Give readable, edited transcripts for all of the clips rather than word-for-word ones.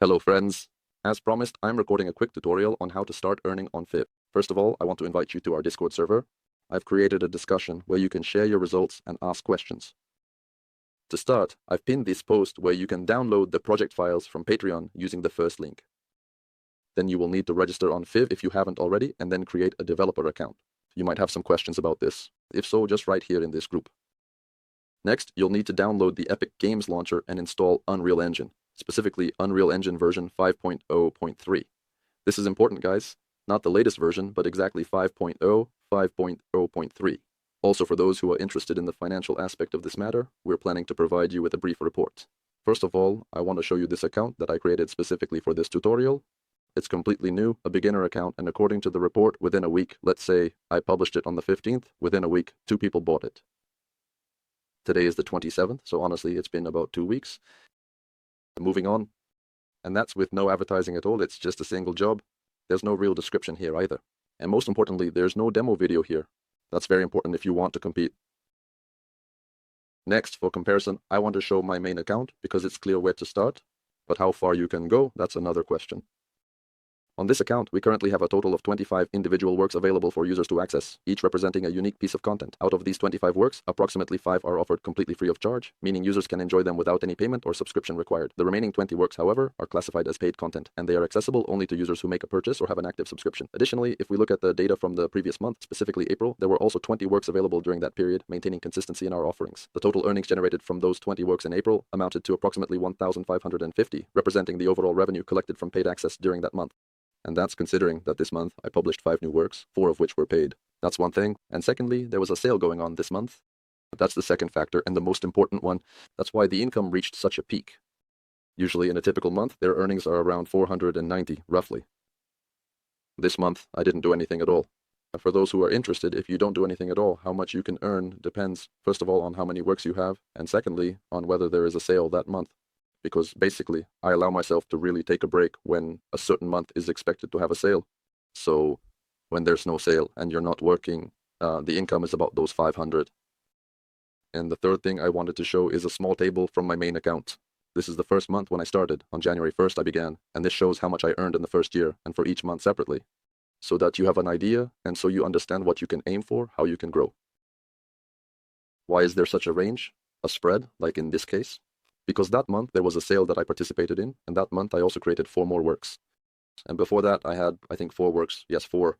Hello friends. As promised, I'm recording a quick tutorial on how to start earning on FIP. First of all, I want to invite you to our Discord server. I've created a discussion where you can share your results and ask questions. To start, I've pinned this post where you can download the project files from Patreon using the first link. Then you will need to register on FIV if you haven't already, and then create a developer account. You might have some questions about this. If so, just write here in this group. Next, you'll need to download the Epic Games Launcher and install Unreal Engine, specifically Unreal Engine version 5.0.3. This is important, guys. Not the latest version, but exactly 5.0, 5.0.3. Also, for those who are interested in the financial aspect of this matter, we're planning to provide you with a brief report. First of all, I want to show you this account that I created specifically for this tutorial. It's completely new, a beginner account, and according to the report, within a week, let's say I published it on the 15th, within a week, 2 people bought it. Today is the 27th, so honestly, it's been about 2 weeks. Moving on. And that's with no advertising at all, it's just a single job. There's no real description here either. And most importantly, there's no demo video here. That's very important if you want to compete. Next, for comparison, I want to show my main account because it's clear where to start, but how far you can go, that's another question. On this account, we currently have a total of 25 individual works available for users to access, each representing a unique piece of content. Out of these 25 works, approximately 5 are offered completely free of charge, meaning users can enjoy them without any payment or subscription required. The remaining 20 works, however, are classified as paid content, and they are accessible only to users who make a purchase or have an active subscription. Additionally, if we look at the data from the previous month, specifically April, there were also 20 works available during that period, maintaining consistency in our offerings. The total earnings generated from those 20 works in April amounted to approximately 1,550, representing the overall revenue collected from paid access during that month. And that's considering that this month I published 5 new works, 4 of which were paid. That's one thing. And secondly, there was a sale going on this month. That's the second factor and the most important one. That's why the income reached such a peak. Usually in a typical month, their earnings are around 490, roughly. This month, I didn't do anything at all. For those who are interested, if you don't do anything at all, how much you can earn depends, first of all, on how many works you have, and secondly, on whether there is a sale that month. Because basically, I allow myself to really take a break when a certain month is expected to have a sale. So when there's no sale and you're not working, the income is about those 500. And the third thing I wanted to show is a small table from my main account. This is the first month when I started. On January 1st I began, and this shows how much I earned in the first year and for each month separately, so that you have an idea and so you understand what you can aim for, how you can grow. Why is there such a range, a spread, like in this case? Because that month there was a sale that I participated in, and that month I also created 4 more works. And before that I had, I think 4 works, yes 4.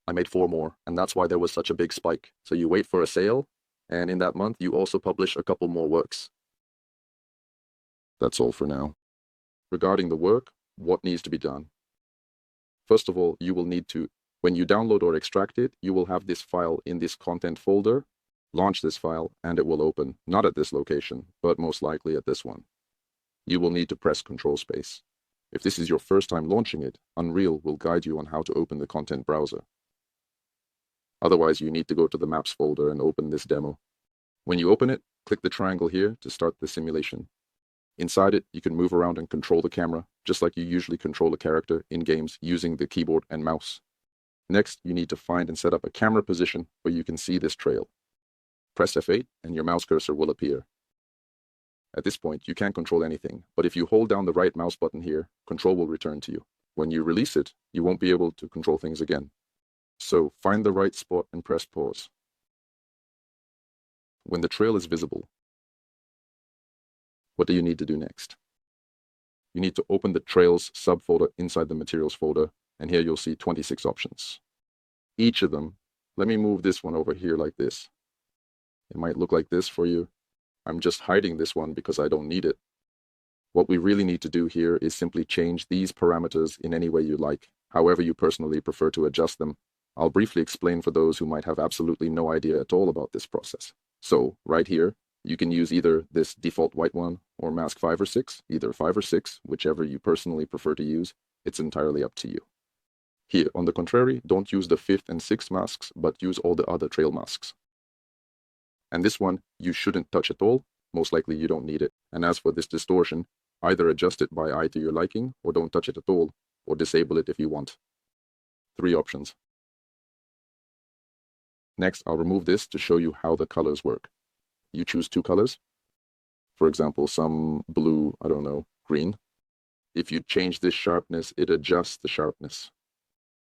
I made 4 more, and that's why there was such a big spike. So you wait for a sale, and in that month you also publish a couple more works. That's all for now. Regarding the work, what needs to be done? First of all, you will need to, when you download or extract it, you will have this file in this content folder. Launch this file and it will open, not at this location, but most likely at this one. You will need to press Control Space. If this is your first time launching it, Unreal will guide you on how to open the content browser. Otherwise, you need to go to the Maps folder and open this demo. When you open it, click the triangle here to start the simulation. Inside it, you can move around and control the camera, just like you usually control a character in games using the keyboard and mouse. Next, you need to find and set up a camera position where you can see this trail. Press F8 and your mouse cursor will appear. At this point, you can't control anything, but if you hold down the right mouse button here, control will return to you. When you release it, you won't be able to control things again. So find the right spot and press pause. When the trail is visible, what do you need to do next? You need to open the Trails subfolder inside the Materials folder, and here you'll see 26 options. Each of them, let me move this one over here like this. It might look like this for you. I'm just hiding this one because I don't need it. What we really need to do here is simply change these parameters in any way you like, however you personally prefer to adjust them. I'll briefly explain for those who might have absolutely no idea at all about this process. So, right here, you can use either this default white one or mask 5 or 6, either 5 or 6, whichever you personally prefer to use. It's entirely up to you. Here, on the contrary, don't use the 5th and 6th masks, but use all the other trail masks. And this one, you shouldn't touch at all. Most likely you don't need it. And as for this distortion, either adjust it by eye to your liking, or don't touch it at all, or disable it if you want. 3 options. Next, I'll remove this to show you how the colors work. You choose 2 colors. For example, some blue, I don't know, green. If you change this sharpness, it adjusts the sharpness.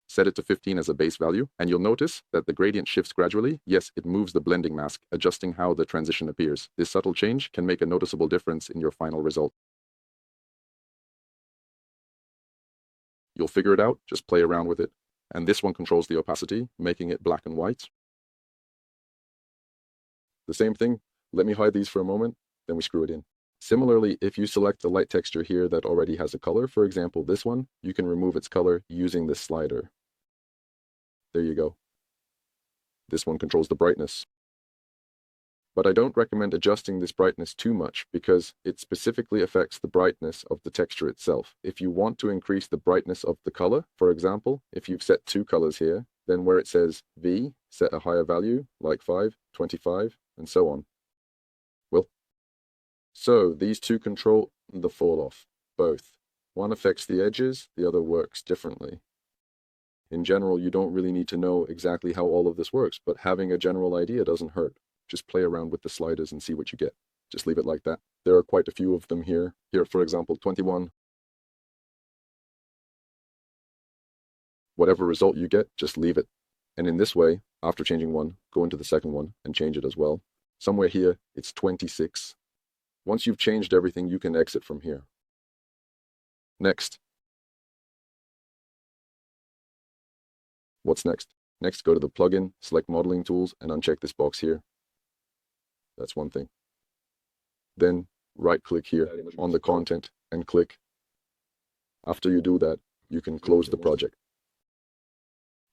Set it to 15 as a base value, and you'll notice that the gradient shifts gradually. Yes, it moves the blending mask, adjusting how the transition appears. This subtle change can make a noticeable difference in your final result. You'll figure it out, just play around with it. And this one controls the opacity, making it black and white. The same thing, let me hide these for a moment, then we screw it in. Similarly, if you select the light texture here that already has a color, for example this one, you can remove its color using this slider. There you go. This one controls the brightness. But I don't recommend adjusting this brightness too much because it specifically affects the brightness of the texture itself. If you want to increase the brightness of the color, for example, if you've set two colors here, then where it says V, set a higher value, like 5, 25, and so on. Well, so these two control the fall off, both. One affects the edges, the other works differently. In general, you don't really need to know exactly how all of this works, but having a general idea doesn't hurt. Just play around with the sliders and see what you get. Just leave it like that. There are quite a few of them here. Here, for example, 21. Whatever result you get, just leave it. And in this way, after changing one, go into the second one and change it as well. Somewhere here, it's 26. Once you've changed everything, you can exit from here. Next. What's next? Next, go to the plugin, select modeling tools, and uncheck this box here. That's one thing. Then right-click here on the content and click. After you do that, you can close the project.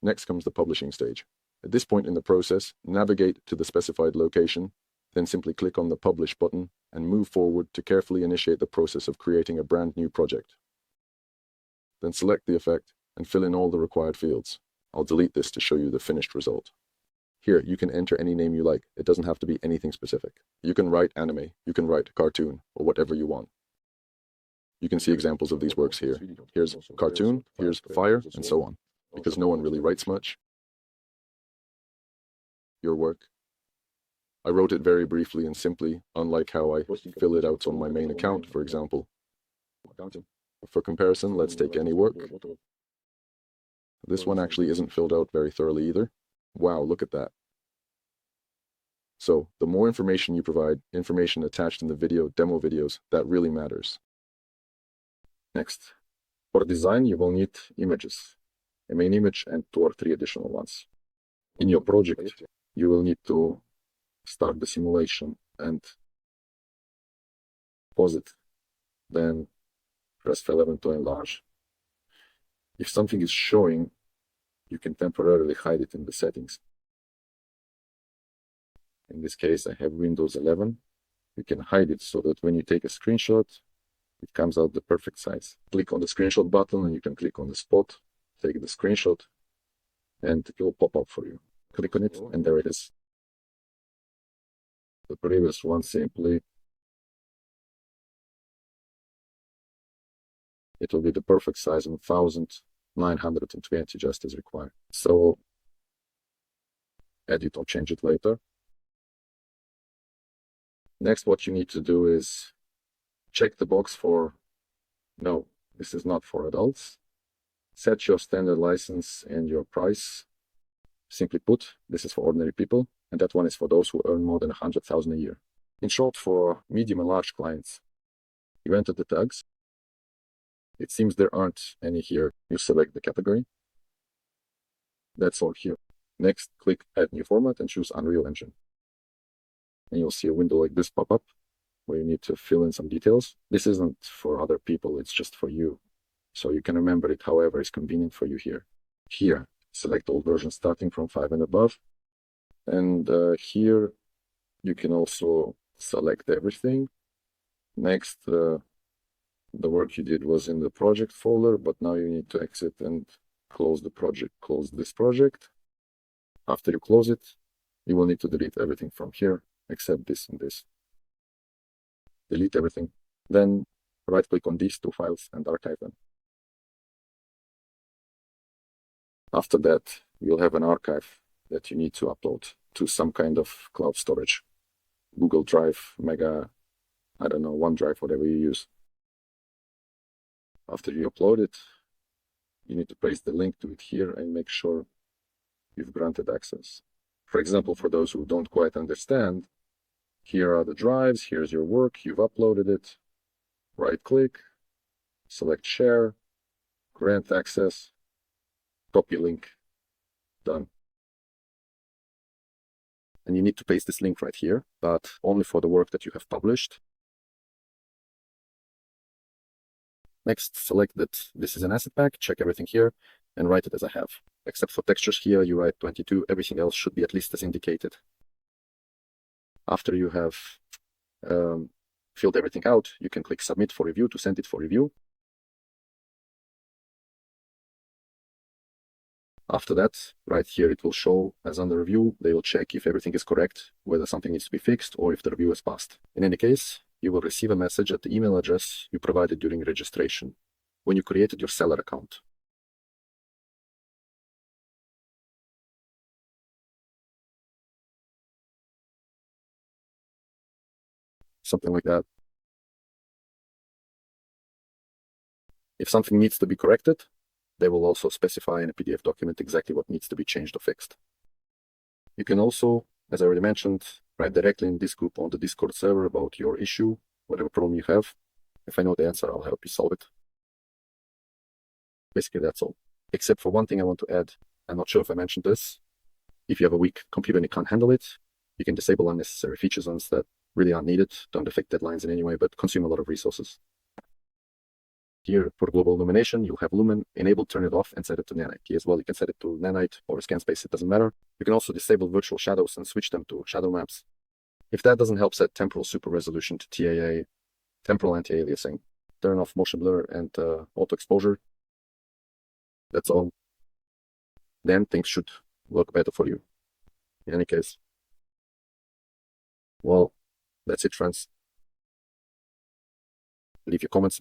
Next comes the publishing stage. At this point in the process, navigate to the specified location, then simply click on the Publish button and move forward to carefully initiate the process of creating a brand new project. Then select the effect and fill in all the required fields. I'll delete this to show you the finished result. Here, you can enter any name you like. It doesn't have to be anything specific. You can write anime, you can write cartoon, or whatever you want. You can see examples of these works here. Here's cartoon, here's fire, and so on. Because no one really writes much. Your work. I wrote it very briefly and simply, unlike how I fill it out on my main account, for example. For comparison, let's take any work. This one actually isn't filled out very thoroughly either. Wow, look at that. So, the more information you provide, information attached in the video, demo videos, that really matters. Next, for design you will need images, a main image and 2 or 3 additional ones. In your project, you will need to start the simulation and pause it, then press F11 to enlarge. If something is showing, you can temporarily hide it in the settings. In this case, I have Windows 11. You can hide it so that when you take a screenshot, it comes out the perfect size. Click on the screenshot button and you can click on the spot, take the screenshot, and it will pop up for you. Click on it and there it is. The previous one simply, it will be the perfect size of 1920 just as required. So edit or change it later. Next, what you need to do is check the box for no, this is not for adults. Set your standard license and your price. Simply put, this is for ordinary people, and that one is for those who earn more than 100,000 a year. In short, for medium and large clients, you enter the tags. It seems there aren't any here. You select the category. That's all here. Next, click Add New Format and choose Unreal Engine. And you'll see a window like this pop up where you need to fill in some details. This isn't for other people, it's just for you. So you can remember it however is convenient for you here. Here, select all versions starting from 5 and above. And here, you can also select everything. Next, the work you did was in the project folder, but now you need to exit and close the project, close this project. After you close it, you will need to delete everything from here, except this and this. Delete everything. Then right-click on these 2 files and archive them. After that, you'll have an archive that you need to upload to some kind of cloud storage. Google Drive, Mega, I don't know, OneDrive, whatever you use. After you upload it, you need to paste the link to it here and make sure you've granted access. For example, for those who don't quite understand, here are the drives, here's your work, you've uploaded it, right click, select share, grant access, copy link, done. And you need to paste this link right here, but only for the work that you have published. Next, select that this is an asset pack, check everything here, and write it as I have. Except for textures here, you write 22, everything else should be at least as indicated. After you have filled everything out, you can click submit for review to send it for review. After that, right here, it will show as under review. They will check if everything is correct, whether something needs to be fixed, or if the review is passed. In any case, you will receive a message at the email address you provided during registration when you created your seller account. Something like that. If something needs to be corrected, they will also specify in a PDF document exactly what needs to be changed or fixed. You can also, as I already mentioned, write directly in this group on the Discord server about your issue, whatever problem you have. If I know the answer, I'll help you solve it. Basically, that's all. Except for one thing I want to add. I'm not sure if I mentioned this. If you have a weak computer and you can't handle it, you can disable unnecessary feature zones that really aren't needed, don't affect deadlines in any way, but consume a lot of resources. Here for global illumination, you'll have Lumen enabled, turn it off, and set it to nanite. Here as well, you can set it to nanite or scan space, it doesn't matter. You can also disable virtual shadows and switch them to shadow maps. If that doesn't help, set temporal super resolution to TAA, temporal anti-aliasing, turn off motion blur and auto exposure. That's all. Then things should work better for you. In any case, well, that's it, friends. Leave your comments.